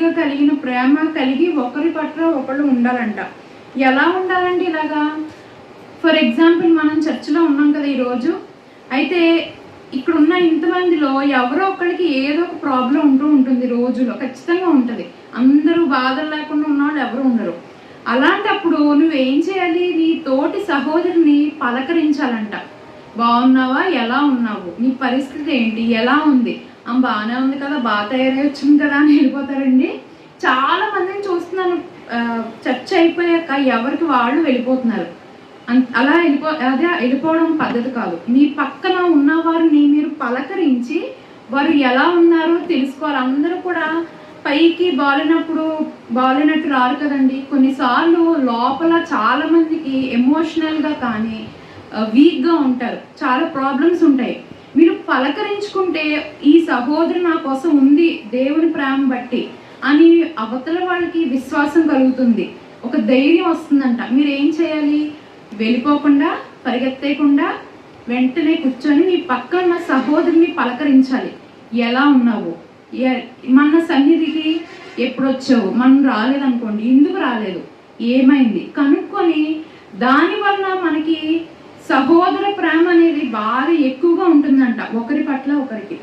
పూర్తిగా కలిగిన ప్రేమ కలిగి ఒకరి పట్ల ఒకళ్ళు ఉండాలంట. ఎలా ఉండాలండి ఇలాగా? ఫర్ ఎగ్జాంపుల్ మనం చర్చిలో ఉన్నాం కదా ఈరోజు. అయితే ఇక్కడున్న ఇంతమందిలో ఎవరో ఒకరికి ఏదో ఒక ప్రాబ్లం ఉంటుంది రోజులో, ఖచ్చితంగా ఉంటుంది. అందరూ బాధలు లేకుండా ఉన్న వాళ్ళు ఎవరు ఉండరు. అలాంటప్పుడు నువ్వేం చేయాలి? నీ తోటి సహోదరుని పలకరించాలంట. బాగున్నావా? ఎలా ఉన్నావు? నీ పరిస్థితి ఏంటి? ఎలా ఉంది? బాగానే ఉంది కదా, బాగా తయారై వచ్చింది కదా అని వెళ్ళిపోతారండి. చాలా మందిని చూస్తున్నాను, చర్చ అయిపోయాక ఎవరికి వాళ్ళు వెళ్ళిపోతున్నారు. అలా వెళ్ళిపోవడం పద్ధతి కాదు. మీ పక్కన ఉన్న వారిని మీరు పలకరించి వారు ఎలా ఉన్నారో తెలుసుకోవాలి. అందరూ కూడా పైకి బాగాలేనట్టు రారు కదండి. కొన్నిసార్లు లోపల చాలా మందికి ఎమోషనల్గా కానీ వీక్గా ఉంటారు, చాలా ప్రాబ్లమ్స్ ఉంటాయి. మీరు పలకరించుకుంటే ఈ సహోదరు నా కోసం ఉంది దేవుని ప్రేమ బట్టి అని అవతల వాళ్ళకి విశ్వాసం కలుగుతుంది, ఒక ధైర్యం వస్తుందంట. మీరు ఏం చేయాలి? వెళ్ళిపోకుండా, పరిగెత్తేయకుండా వెంటనే కూర్చొని మీ పక్కన సహోదరుని పలకరించాలి. ఎలా ఉన్నావు? మన సన్నిధికి ఎప్పుడు వచ్చావు? మనం రాలేదనుకోండి, ఎందుకు రాలేదు, ఏమైంది కనుక్కొని దానివల్ల మనకి సహోదర ప్రేమ అనేది బాగా ఎక్కువగా ఉంటుందంట. ఒకరి పట్ల ఒకరికి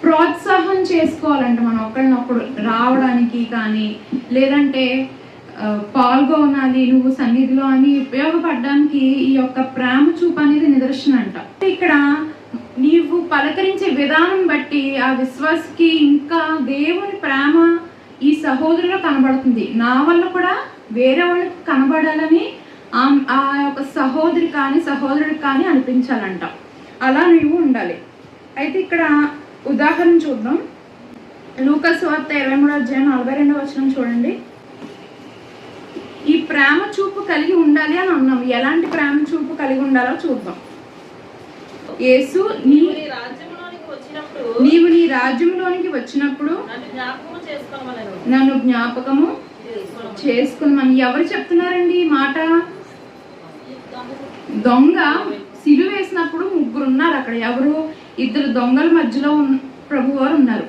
ప్రోత్సాహం చేసుకోవాలంట మనం ఒకరినొకరు రావడానికి కానీ, లేదంటే పాల్గొనాలి నువ్వు సన్నిధిలో అని ఉపయోగపడడానికి ఈ యొక్క ప్రేమ చూపు అనేది నిదర్శనం అంట. ఇక్కడ నీవు పలకరించే విధానం బట్టి ఆ విశ్వాసకి ఇంకా దేవుని ప్రేమ ఈ సహోదరులో కనబడుతుంది. నా వల్ల కూడా వేరే వాళ్ళకి కనబడాలని ఆ యొక్క సహోదరి కానీ సహోదరుడికి కానీ అనిపించాలంట. అలా నువ్వు ఉండాలి. అయితే ఇక్కడ ఉదాహరణ చూద్దాం. లూకా సువార్త 23:42 చూడండి. ఈ ప్రేమ చూపు కలిగి ఉండాలి అని అన్నాం. ఎలాంటి ప్రేమ చూపు కలిగి ఉండాలో చూద్దాం. యేసు నీవు నీ రాజ్యంలోనికి వచ్చినప్పుడు నన్ను జ్ఞాపకము చేసుకున్నామని ఎవరు చెప్తున్నారండి ఈ మాట? దొంగ సిలువ వేసినప్పుడు ముగ్గురు ఉన్నారు అక్కడ. ఎవరు? ఇద్దరు దొంగల మధ్యలో ప్రభువారు ఉన్నారు.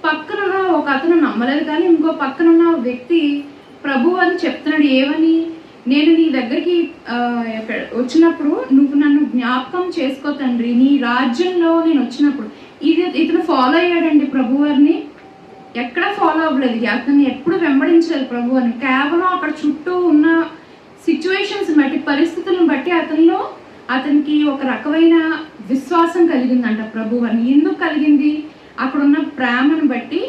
పక్కన ఒక అతను నమ్మలేదు, కానీ ఇంకో పక్కన ఉన్న వ్యక్తి ప్రభు అని చెప్తున్నాడు. ఏమని? నేను నీ దగ్గరికి వచ్చినప్పుడు నువ్వు నన్ను జ్ఞాపకం చేసుకో తండ్రి, నీ రాజ్యంలో నేను వచ్చినప్పుడు. ఇతను ఫాలో అయ్యాడండి ప్రభువారిని. ఎక్కడ ఫాలో అవ్వలేదు, అతన్ని ఎప్పుడు వెంబడించలేదు ప్రభువారిని. కేవలం అక్కడ చుట్టూ ఉన్న సిచ్యువేషన్స్ బట్టి, పరిస్థితులను బట్టి అతనికి ఒక రకమైన విశ్వాసం కలిగిందంట ప్రభువారిని. ఎందుకు కలిగింది? అక్కడున్న ప్రేమను బట్టి.